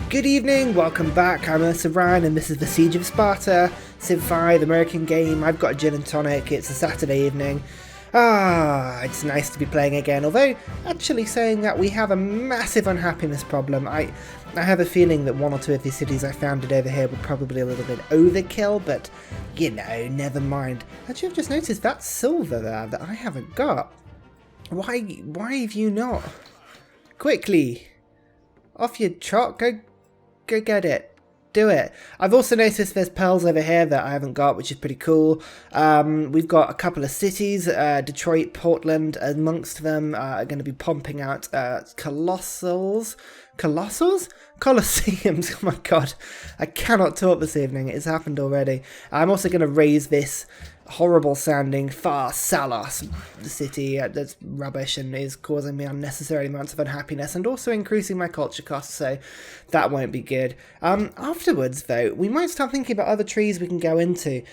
Good evening, welcome back, I'm Ursa and this is the Siege of Sparta, Civ 5, American game. I've got a gin and tonic, it's a Saturday evening. It's nice to be playing again, although actually saying that we have a massive unhappiness problem. I have a feeling that one or two of these cities I founded over here were probably a little bit overkill, but you know, never mind. Actually, I've just noticed that silver there that I haven't got. Why have you not? Quickly, off your trot, go get it. Do it. I've also noticed there's pearls over here that I haven't got, which is pretty cool. We've got a couple of cities, Detroit, Portland, amongst them are going to be pumping out Colosseums? Colosseums, oh my god. I cannot talk this evening, it's happened already. I'm also going to raise this horrible sounding Pharsalos city that's rubbish and is causing me unnecessary amounts of unhappiness and also increasing my culture costs, so that won't be good. Afterwards though, we might start thinking about other trees we can go into.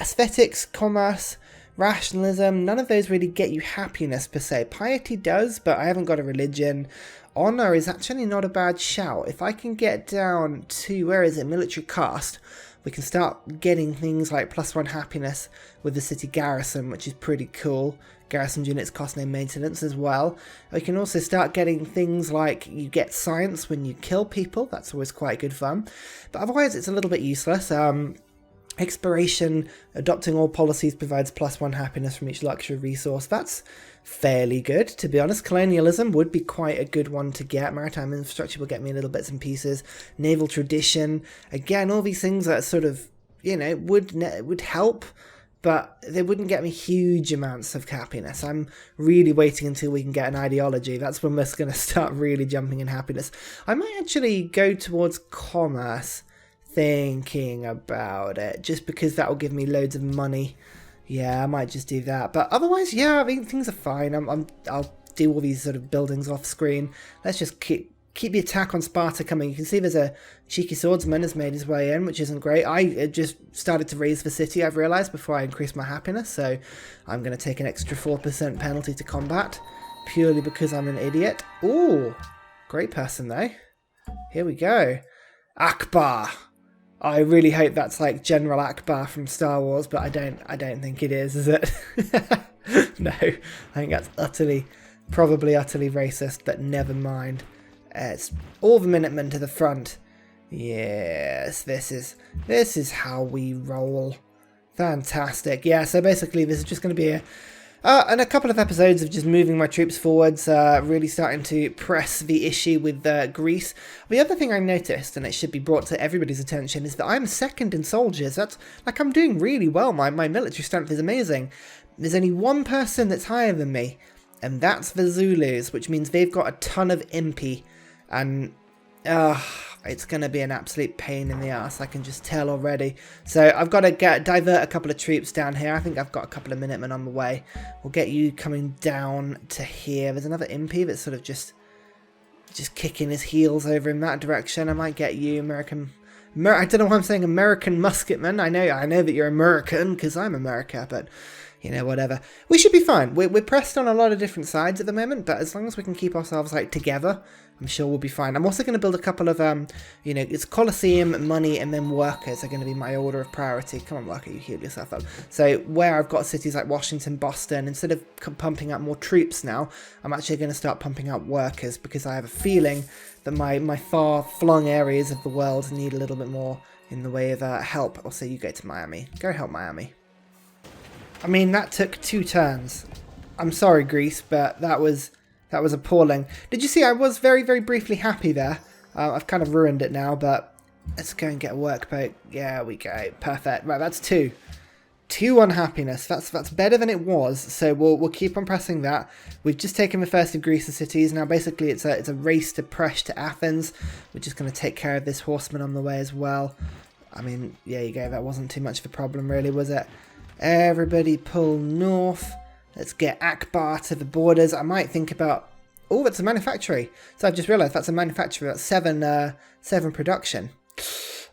Aesthetics, commerce, rationalism, none of those really get you happiness per se. Piety does, but I haven't got a religion. Honor is actually not a bad shout. If I can get down to, where is it, military caste, we can start getting things like +1 happiness with the city garrison, which is pretty cool. Garrison units cost no maintenance as well. We can also start getting things like you get science when you kill people. That's always quite good fun. But otherwise it's a little bit useless. Exploration, adopting all policies provides +1 happiness from each luxury resource. That's fairly good, to be honest. Colonialism would be quite a good one to get. Maritime infrastructure will get me little bits and pieces. Naval tradition, again, all these things that sort of, you know, would help, but they wouldn't get me huge amounts of happiness. I'm really waiting until we can get an ideology. That's when we're going to start really jumping in happiness. I might actually go towards commerce, thinking about it, just because that will give me loads of money. Yeah, I might just do that. But otherwise, yeah, I mean, things are fine. I'll do all these sort of buildings off screen. Let's just keep the attack on Sparta coming. You can see there's a cheeky swordsman has made his way in, which isn't great. I just started to raise the city, I've realised, before I increased my happiness. So I'm going to take an extra 4% penalty to combat, purely because I'm an idiot. Ooh, great person though. Here we go. Akbar. I really hope that's like General Akbar from Star Wars, but I don't think it is it? No, I think that's probably utterly racist, but never mind. It's all the Minutemen to the front. Yes, this is how we roll. Fantastic. Yeah, so basically this is just going to be and a couple of episodes of just moving my troops forwards, really starting to press the issue with Greece. The other thing I noticed, and it should be brought to everybody's attention, is that I'm second in soldiers. That's, like, I'm doing really well. My military strength is amazing. There's only one person that's higher than me, and that's the Zulus, which means they've got a ton of impy, and it's going to be an absolute pain in the ass, I can just tell already. So I've got to divert a couple of troops down here. I think I've got a couple of Minutemen on the way. We'll get you coming down to here. There's another impy that's sort of just kicking his heels over in that direction. I might get you American... I don't know why I'm saying American musketman. I know that you're American because I'm America, but... you know, whatever. We should be fine. We're pressed on a lot of different sides at the moment, but as long as we can keep ourselves, like, together, I'm sure we'll be fine. I'm also going to build a couple of, you know, it's Colosseum, money, and then workers are going to be my order of priority. Come on, worker, you heal yourself up. So, where I've got cities like Washington, Boston, instead of pumping out more troops now, I'm actually going to start pumping out workers, because I have a feeling that my far-flung areas of the world need a little bit more in the way of help. Also, you go to Miami. Go help Miami. I mean, that took 2 turns. I'm sorry, Greece, but that was appalling. Did you see I was very, very briefly happy there? I've kind of ruined it now, but let's go and get a workboat. Yeah, we go. Perfect. Right, that's 2. 2 unhappiness. That's better than it was, so we'll keep on pressing that. We've just taken the first of Greece's cities. Now, basically, it's a race to press to Athens, which is going to take care of this horseman on the way as well. I mean, there you go. That wasn't too much of a problem, really, was it? Everybody pull north. Let's get Akbar to the borders. I might think about... oh, that's a manufactory. So I've just realised that's a manufactory. That's 7 production.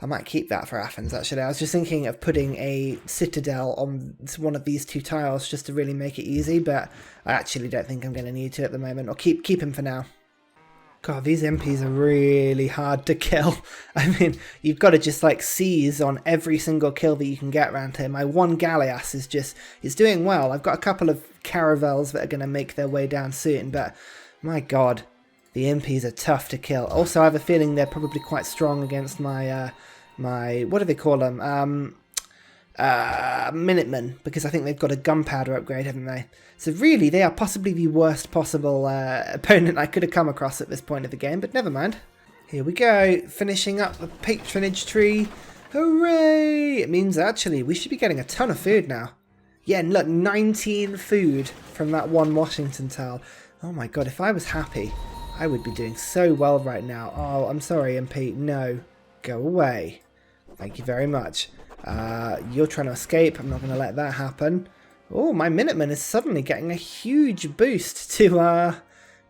I might keep that for Athens, actually. I was just thinking of putting a citadel on one of these 2 tiles just to really make it easy, but I actually don't think I'm going to need to at the moment. Or keep him for now. God, these MPs are really hard to kill. I mean, you've got to just like seize on every single kill that you can get around here. My one Galleass is doing well. I've got a couple of caravels that are going to make their way down soon, but my God, the MPs are tough to kill. Also, I have a feeling they're probably quite strong against my, what do they call them? Minutemen, because I think they've got a gunpowder upgrade, haven't they? So really, they are possibly the worst possible opponent I could have come across at this point of the game, but never mind. Here we go, finishing up the patronage tree. Hooray! It means actually we should be getting a ton of food now. Yeah, and look, 19 food from that one Washington tile. Oh my God, if I was happy, I would be doing so well right now. Oh, I'm sorry, MP. No, go away. Thank you very much. You're trying to escape. I'm not going to let that happen. Oh, my Minuteman is suddenly getting a huge boost to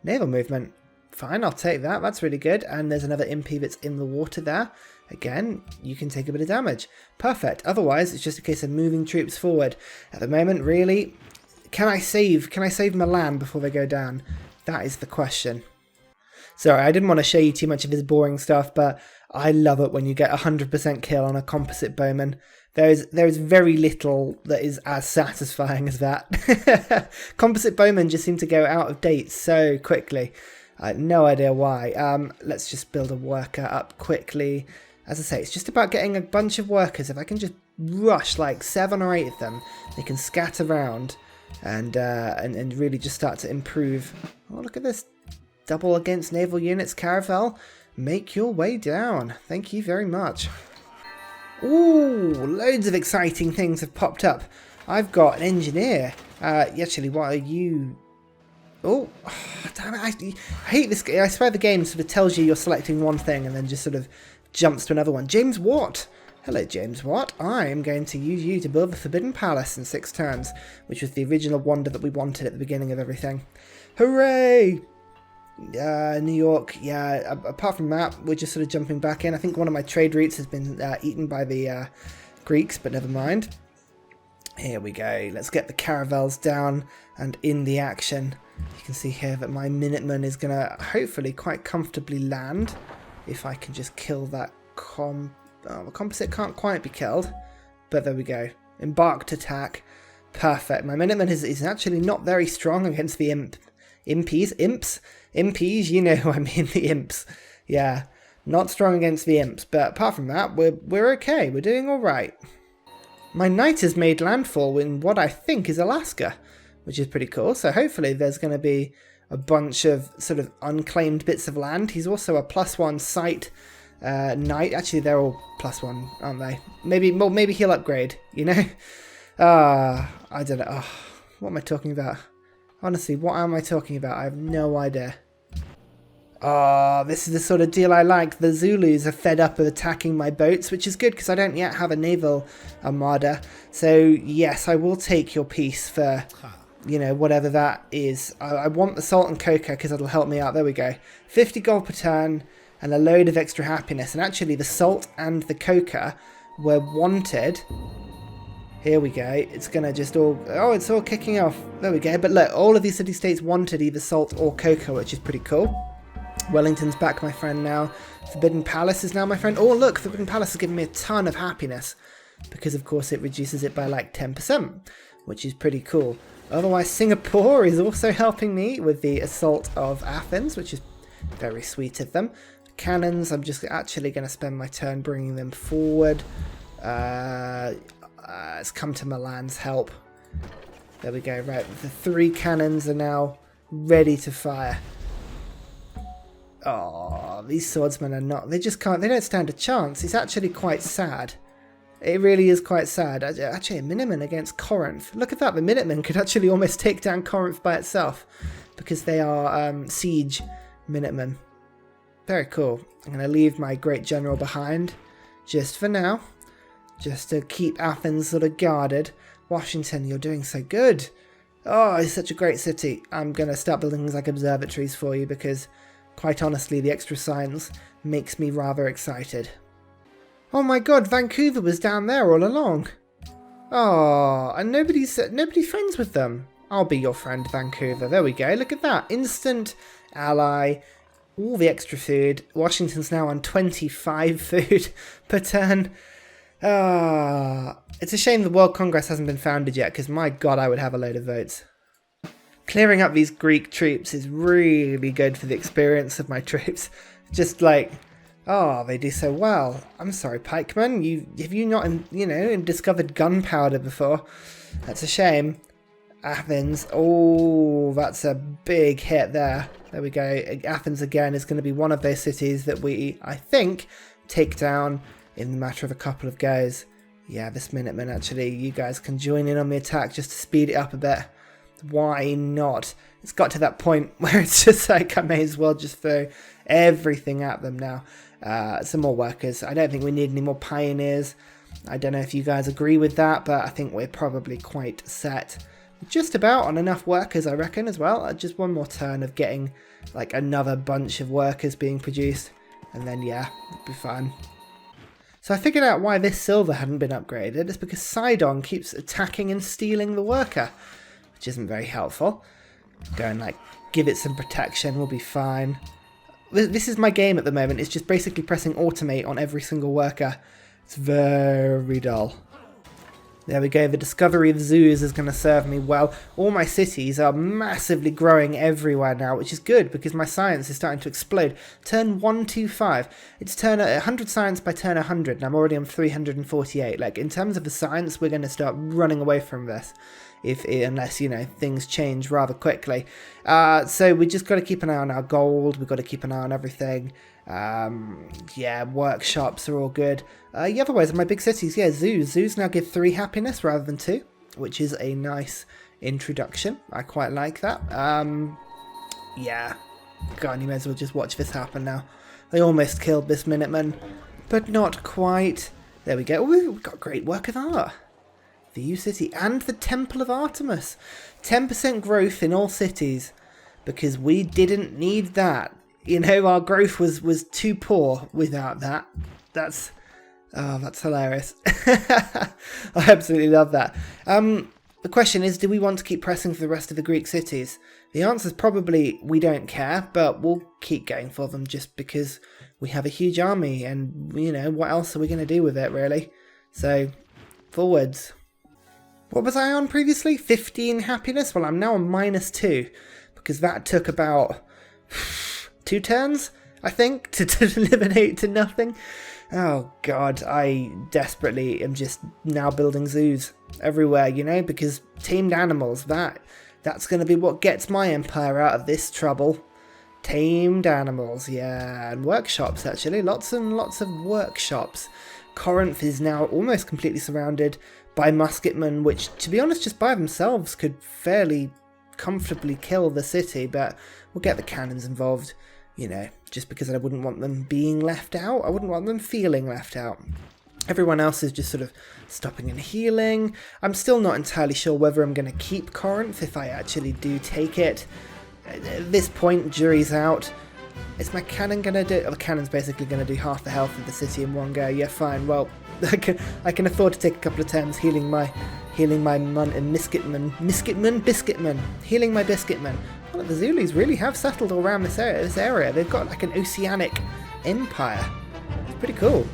naval movement. Fine, I'll take that. That's really good. And there's another MP that's in the water there. Again, you can take a bit of damage. Perfect. Otherwise, it's just a case of moving troops forward. At the moment, really, can I save Milan before they go down? That is the question. Sorry, I didn't want to show you too much of his boring stuff, but I love it when you get 100% kill on a composite bowman. There is very little that is as satisfying as that. Composite bowmen just seem to go out of date so quickly. I have no idea why. Let's just build a worker up quickly. As I say, it's just about getting a bunch of workers. If I can just rush like 7 or 8 of them, they can scatter around and really just start to improve. Oh, look at this. Double against naval units, Caravel. Make your way down. Thank you very much. Ooh, loads of exciting things have popped up. I've got an engineer. Actually, what are you? Oh, damn it. I hate this. I swear the game sort of tells you you're selecting one thing and then just sort of jumps to another one. James Watt. Hello, James Watt. I am going to use you to build the Forbidden Palace in 6 turns, which was the original wonder that we wanted at the beginning of everything. Hooray! New York, yeah, apart from that, we're just sort of jumping back in. I think one of my trade routes has been eaten by the Greeks, but never mind. Here we go. Let's get the caravels down and in the action. You can see here that my Minuteman is going to hopefully quite comfortably land. If I can just kill that the composite can't quite be killed, but there we go. Embarked attack. Perfect. My Minuteman is actually not very strong against the Imps, you know who I mean, the Imps. Yeah, not strong against the Imps, but apart from that, we're okay. We're doing all right. My knight has made landfall in what I think is Alaska, which is pretty cool. So hopefully there's going to be a bunch of sort of unclaimed bits of land. He's also a +1 site knight. Actually, they're all +1, aren't they? Maybe he'll upgrade, you know? I don't know. Oh, what am I talking about? Honestly, what am I talking about? I have no idea. Oh, this is the sort of deal I like. The Zulus are fed up of attacking my boats, which is good because I don't yet have a naval armada. So, yes, I will take your piece for, you know, whatever that is. I want the salt and coca because it'll help me out. There we go. 50 gold per turn and a load of extra happiness. And actually, the salt and the coca were wanted. Here we go. It's going to just all... Oh, it's all kicking off. There we go. But look, all of these city-states wanted either salt or cocoa, which is pretty cool. Wellington's back, my friend, now. Forbidden Palace is now my friend. Oh, look, Forbidden Palace is giving me a ton of happiness. Because, of course, it reduces it by like 10%, which is pretty cool. Otherwise, Singapore is also helping me with the assault of Athens, which is very sweet of them. Cannons, I'm just actually going to spend my turn bringing them forward. Let's come to Milan's help. There we go. Right, the 3 cannons are now ready to fire. Oh, these swordsmen are not... They just can't... They don't stand a chance. It's actually quite sad. It really is quite sad. Actually, a Minuteman against Corinth. Look at that. The Minutemen could actually almost take down Corinth by itself. Because they are siege Minutemen. Very cool. I'm going to leave my great general behind. Just for now. Just to keep Athens sort of guarded. Washington, you're doing so good. Oh, it's such a great city. I'm going to start building things like observatories for you because, quite honestly, the extra science makes me rather excited. Oh my god, Vancouver was down there all along. Oh, and nobody's friends with them. I'll be your friend, Vancouver. There we go. Look at that. Instant ally. all the extra food. Washington's now on 25 food per turn. It's a shame the World Congress hasn't been founded yet, because my god, I would have a load of votes. Clearing up these Greek troops is really good for the experience of my troops. Just like, oh, they do so well. I'm sorry, pikemen, have you not, discovered gunpowder before? That's a shame. Athens, oh, that's a big hit there. There we go. Athens again is going to be one of those cities that we, I think, take down in the matter of a couple of goes. Yeah, this Minutemen, actually, you guys can join in on the attack just to speed it up a bit. Why not? It's got to that point where it's just like I may as well just throw everything at them now. Some more workers. I don't think we need any more pioneers. I don't know if you guys agree with that, but I think we're probably quite set. Just about on enough workers, I reckon, as well. Just one more turn of getting like another bunch of workers being produced, and then yeah, it'll be fine. So I figured out why this silver hadn't been upgraded. It's because Sidon keeps attacking and stealing the worker, which isn't very helpful. Go and like give it some protection, we'll be fine. This is my game at the moment. It's just basically pressing automate on every single worker. It's very dull. There we go, the discovery of zoos is going to serve me well. All my cities are massively growing everywhere now, which is good because my science is starting to explode. Turn 125. It's turn 100 science by turn 100, and I'm already on 348. Like, in terms of the science, we're going to start running away from this. Unless, things change rather quickly. So we just got to keep an eye on our gold. We've got to keep an eye on everything. Yeah, workshops are all good. Otherwise, in my big cities, yeah, zoos. Zoos now give 3 happiness rather than 2, which is a nice introduction. I quite like that. Yeah. God, you may as well just watch this happen now. They almost killed this Minuteman, but not quite. There we go. Ooh, we've got great work of art. The U City and the Temple of Artemis. 10% growth in all cities, because we didn't need that. Our growth was too poor without that. That's hilarious. I absolutely love that. The question is, do we want to keep pressing for the rest of the Greek cities? The answer is probably we don't care, but we'll keep going for them just because we have a huge army and, what else are we going to do with it, really? So, forwards. What was I on previously? 15 happiness? Well, I'm now on -2 because that took about 2 turns, I think, to eliminate to nothing. Oh god, I desperately am just now building zoos everywhere, because tamed animals, that's going to be what gets my empire out of this trouble. Tamed animals, yeah, and workshops actually, lots and lots of workshops. Corinth is now almost completely surrounded by musketmen, which, to be honest, just by themselves could fairly comfortably kill the city, but we'll get the cannons involved, just because I wouldn't want them being left out. I wouldn't want them feeling left out. Everyone else is just sort of stopping and healing. I'm still not entirely sure whether I'm going to keep Corinth if I actually do take it. At this point, jury's out. Is my cannon going to do... Oh, the cannon's basically going to do half the health of the city in one go. Yeah, fine. Well, I can afford to take a couple of turns healing my biscuitmen. Healing my biscuitmen. Well, the Zulus really have settled all around this area. They've got like an oceanic empire. It's pretty cool.